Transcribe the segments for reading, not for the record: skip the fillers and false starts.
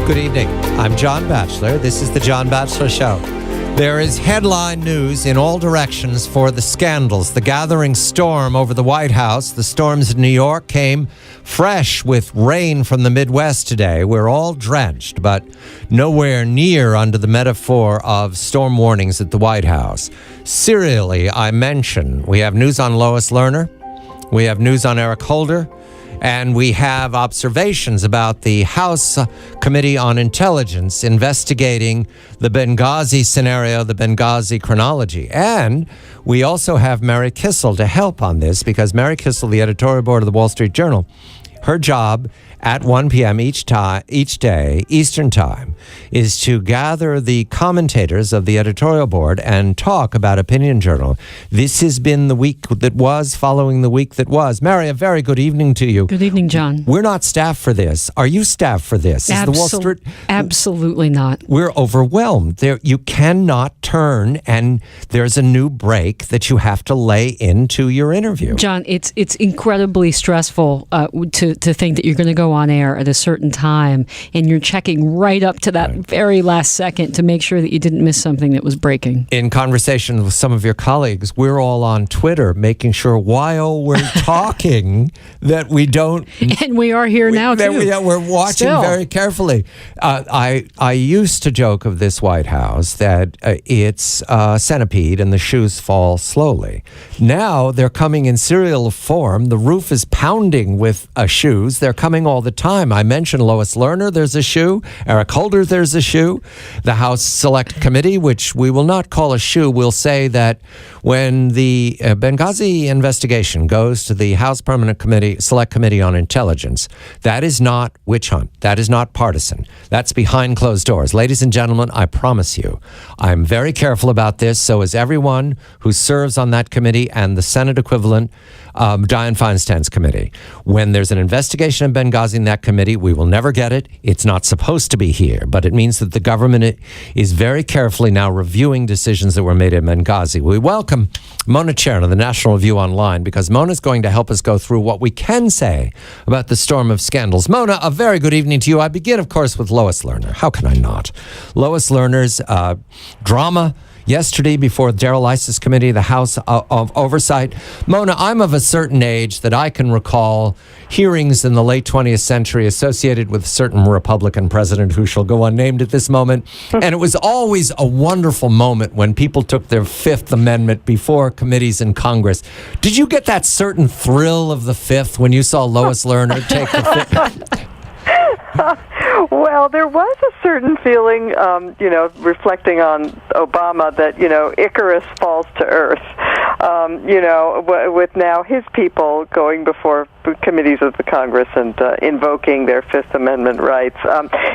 Good evening. I'm John Batchelor. This is the John Batchelor Show. There is headline news in all directions for the scandals. The gathering storm over the White House, the storms in New York came fresh with rain from the Midwest today. We're all drenched, but nowhere near under the metaphor of storm warnings at the White House. Serially, I mention we have news on Lois Lerner, we have news on Eric Holder, and we have observations about the House Committee on Intelligence investigating the Benghazi scenario, the Benghazi chronology. And we also have Mary Kissel to help on this, because Mary Kissel, the editorial board of the Wall Street Journal, her job at 1 p.m. each day, Eastern Time, is to gather the commentators of the editorial board and talk about Opinion Journal. This has been the week that was following the week that was. Mary, a very good evening to you. Good evening, John. We're not staffed for this. Are you staffed for this? Is the Wall Street? Absolutely not. We're overwhelmed. You cannot turn, and there's a new break that you have to lay into your interview. John, it's incredibly stressful to think that you're going to go on air at a certain time and you're checking right up to that very last second to make sure that you didn't miss something that was breaking. In conversation with some of your colleagues, we're all on Twitter making sure while we're talking that we don't... And we are here now, too. We're watching very carefully. I used to joke of this White House that it's a centipede and the shoes fall slowly. Now they're coming in serial form. The roof is pounding with shoes. They're coming all the time. I mentioned Lois Lerner, there's a shoe. Eric Holder, there's a shoe. The House Select Committee, which we will not call a shoe, will say that when the Benghazi investigation goes to the House Permanent Committee, Select Committee on Intelligence, that is not witch hunt. That is not partisan. That's behind closed doors. Ladies and gentlemen, I promise you, I'm very careful about this. So is everyone who serves on that committee and the Senate equivalent, Dianne Feinstein's committee. When there's an investigation in Benghazi in that committee, we will never get it. It's not supposed to be here, but it means that the government is very carefully now reviewing decisions that were made in Benghazi. We welcome Mona Charen of the National Review Online, because Mona's going to help us go through what we can say about the storm of scandals. Mona, a very good evening to you. I begin, of course, with Lois Lerner. How can I not? Lois Lerner's drama yesterday before Darrell Iss's committee, the House of Oversight. Mona, I'm of a certain age that I can recall hearings in the late 20th century associated with a certain Republican president who shall go unnamed at this moment. And it was always a wonderful moment when people took their Fifth Amendment before committees in Congress. Did you get that certain thrill of the Fifth when you saw Lois Lerner take the Fifth? Well, there was a certain feeling, reflecting on Obama that, Icarus falls to earth, with now his people going before committees of the Congress and invoking their Fifth Amendment rights.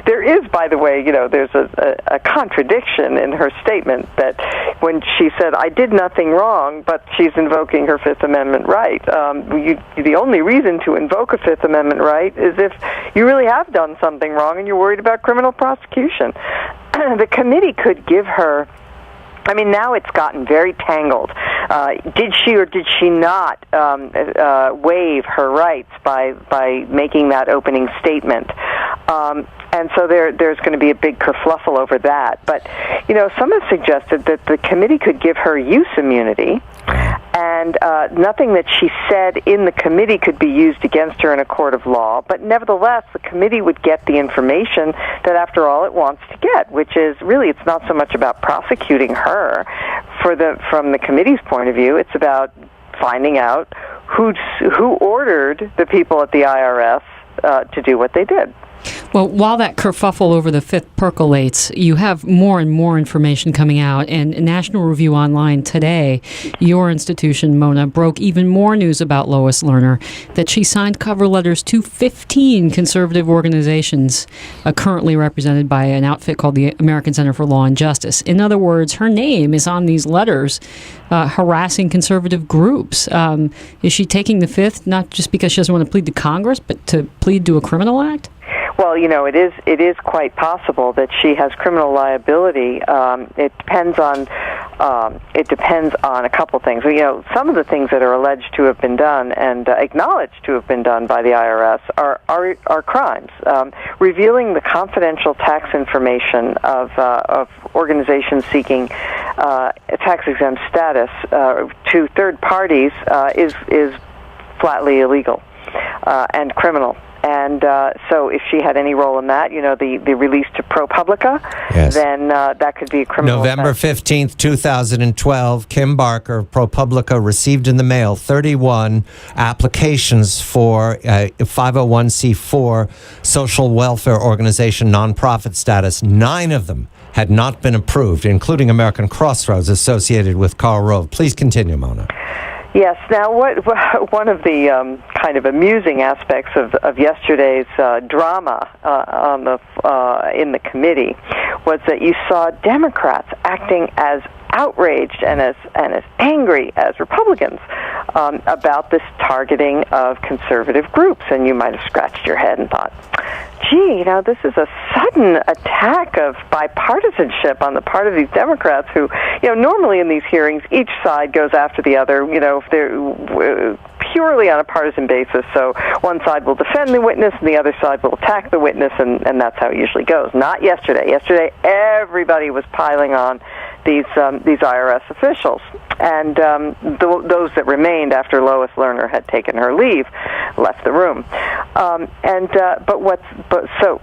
There is, by the way, there's a contradiction in her statement that when she said, I did nothing wrong, but she's invoking her Fifth Amendment right. The only reason to invoke a Fifth Amendment right is if you really have done something wrong and you're worried about criminal prosecution. The committee could give her... now it's gotten very tangled. Did she or did she not waive her rights by making that opening statement? And so there's going to be a big kerfluffle over that. But, some have suggested that the committee could give her use immunity, and nothing that she said in the committee could be used against her in a court of law. But nevertheless, the committee would get the information that, after all, it wants to get, which is really, it's not so much about prosecuting her from the committee's point of view. It's about finding out who ordered the people at the IRS to do what they did. Well, while that kerfuffle over the Fifth percolates, you have more and more information coming out. And National Review Online today, your institution, Mona, broke even more news about Lois Lerner, that she signed cover letters to 15 conservative organizations currently represented by an outfit called the American Center for Law and Justice. In other words, her name is on these letters harassing conservative groups. Is she taking the Fifth not just because she doesn't want to plead to Congress, but to plead to a criminal act? Well, it is quite possible that she has criminal liability. It depends on a couple things. Some of the things that are alleged to have been done and acknowledged to have been done by the IRS are crimes. Revealing the confidential tax information of organizations seeking tax-exempt status to third parties is flatly illegal and criminal. And so if she had any role in that, the release to ProPublica, yes, then that could be a criminal November offense. 15th, 2012, Kim Barker, ProPublica, received in the mail 31 applications for a 501c4 social welfare organization nonprofit status. 9 of them had not been approved, including American Crossroads associated with Karl Rove. Please continue, Mona. Yes. Now, one of the kind of amusing aspects of yesterday's drama in the committee was that you saw Democrats acting as outraged and as angry as Republicans about this targeting of conservative groups. And you might have scratched your head and thought, gee, this is a sudden attack of bipartisanship on the part of these Democrats who, normally in these hearings, each side goes after the other, if they're purely on a partisan basis. So one side will defend the witness and the other side will attack the witness, and that's how it usually goes. Not yesterday. Yesterday, everybody was piling on these IRS officials, and those that remained after Lois Lerner had taken her leave left the room.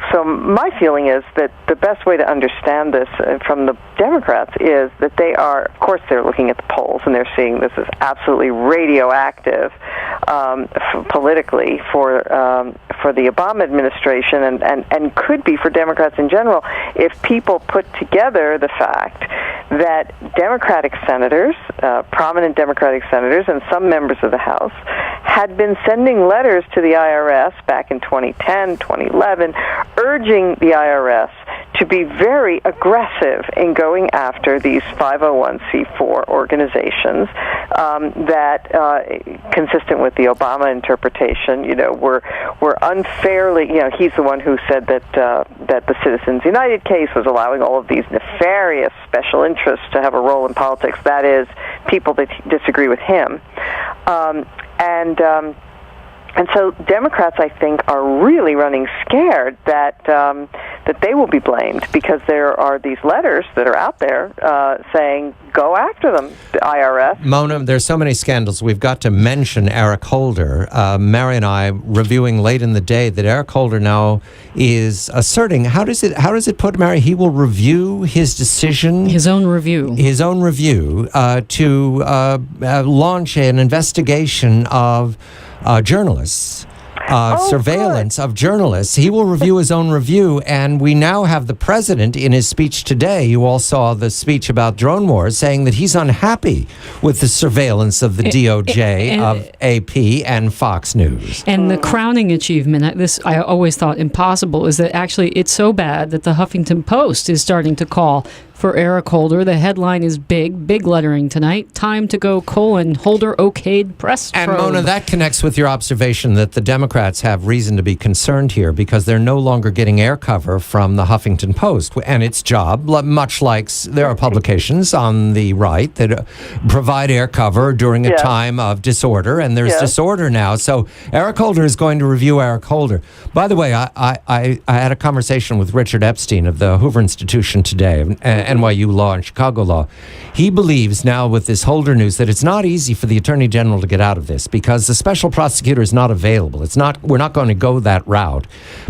So my feeling is that the best way to understand this from the Democrats is that they are, of course, they're looking at the polls and they're seeing this as absolutely radioactive politically for the Obama administration and could be for Democrats in general if people put together the fact that Democratic senators, prominent Democratic senators, and some members of the House had been sending letters to the IRS back in 2010, 2011, urging the IRS to be very aggressive in going after these 501c4 organizations that, consistent with the Obama interpretation, were unfairly. He's the one who said that the Citizens United case was allowing all of these nefarious special interests to have a role in politics. That is, people that disagree with him, and so Democrats, I think, are really running scared that they will be blamed because there are these letters that are out there saying, go after them, the IRS. Mona, there's so many scandals. We've got to mention Eric Holder. Mary and I reviewing late in the day that Eric Holder now is asserting, how does it put, Mary? He will review his decision. His own review to launch an investigation of journalists, surveillance of journalists. He will review his own review, and we now have the president in his speech today. You all saw the speech about drone wars, saying that he's unhappy with the surveillance of the DOJ, of AP, and Fox News. And the crowning achievement, this I always thought impossible, is that actually it's so bad that the Huffington Post is starting to call for Eric Holder. The headline is big lettering tonight. Time to go, Holder okayed press probe. And Mona, that connects with your observation that the Democrats have reason to be concerned here because they're no longer getting air cover from the Huffington Post and its job, much like there are publications on the right that provide air cover during a time of disorder, and there's disorder now. So Eric Holder is going to review Eric Holder. By the way, I had a conversation with Richard Epstein of the Hoover Institution today, NYU Law and Chicago Law. He believes now with this Holder news that it's not easy for the Attorney General to get out of this because the special prosecutor is not available. We're not going to go that route.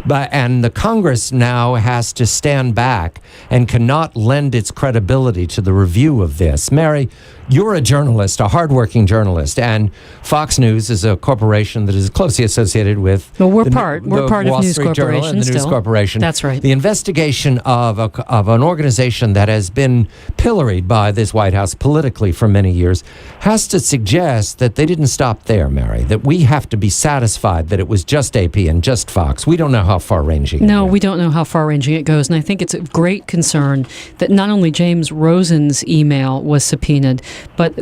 And the Congress now has to stand back and cannot lend its credibility to the review of this. Mary, you're a journalist, a hardworking journalist, and Fox News is a corporation that is closely associated with we're part Wall of News Street Journal Corporation and the News still. Corporation. That's right. The investigation of an organization that has been pilloried by this White House politically for many years has to suggest that they didn't stop there, Mary, that we have to be satisfied that it was just AP and just Fox. We don't know how far-ranging No, we don't know how far-ranging it goes, and I think it's a great concern that not only James Rosen's email was subpoenaed, but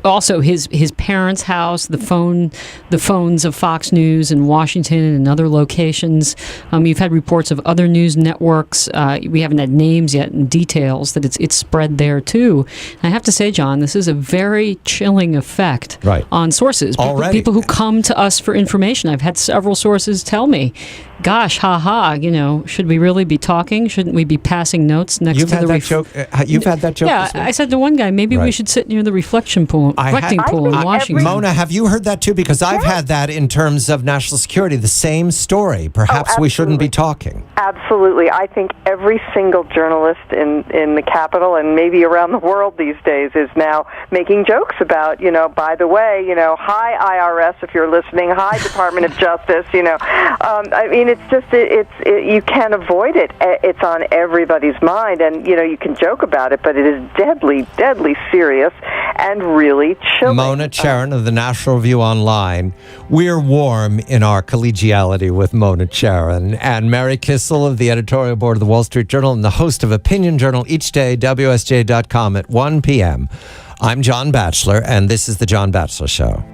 also his parents' house, the phones of Fox News in Washington and other locations. You've had reports of other news networks. We haven't had names yet and details that it's spread there too. And I have to say, John, this is a very chilling effect on sources. People who come to us for information. I've had several sources tell me, gosh, should we really be talking? Shouldn't we be passing notes next to the You've had that joke? Yeah, I said to one guy, maybe we should sit near the reflecting pool in Washington. Mona, have you heard that too? Because I've had that in terms of national security, the same story. Perhaps we shouldn't be talking. Absolutely. I think every single journalist in the Capitol and maybe around the world these days is now making jokes about, by the way, hi IRS if you're listening, hi Department of Justice, I mean, it's just, you can't avoid it. It's on everybody's mind, and, you can joke about it, but it is deadly, deadly serious and really chilling. Mona Charen of the National Review Online. We're warm in our collegiality with Mona Charen, and Mary Kissel of the editorial board of the Wall Street Journal and the host of Opinion Journal each day, WSJ.com at 1 p.m. I'm John Batchelor, and this is The John Batchelor Show.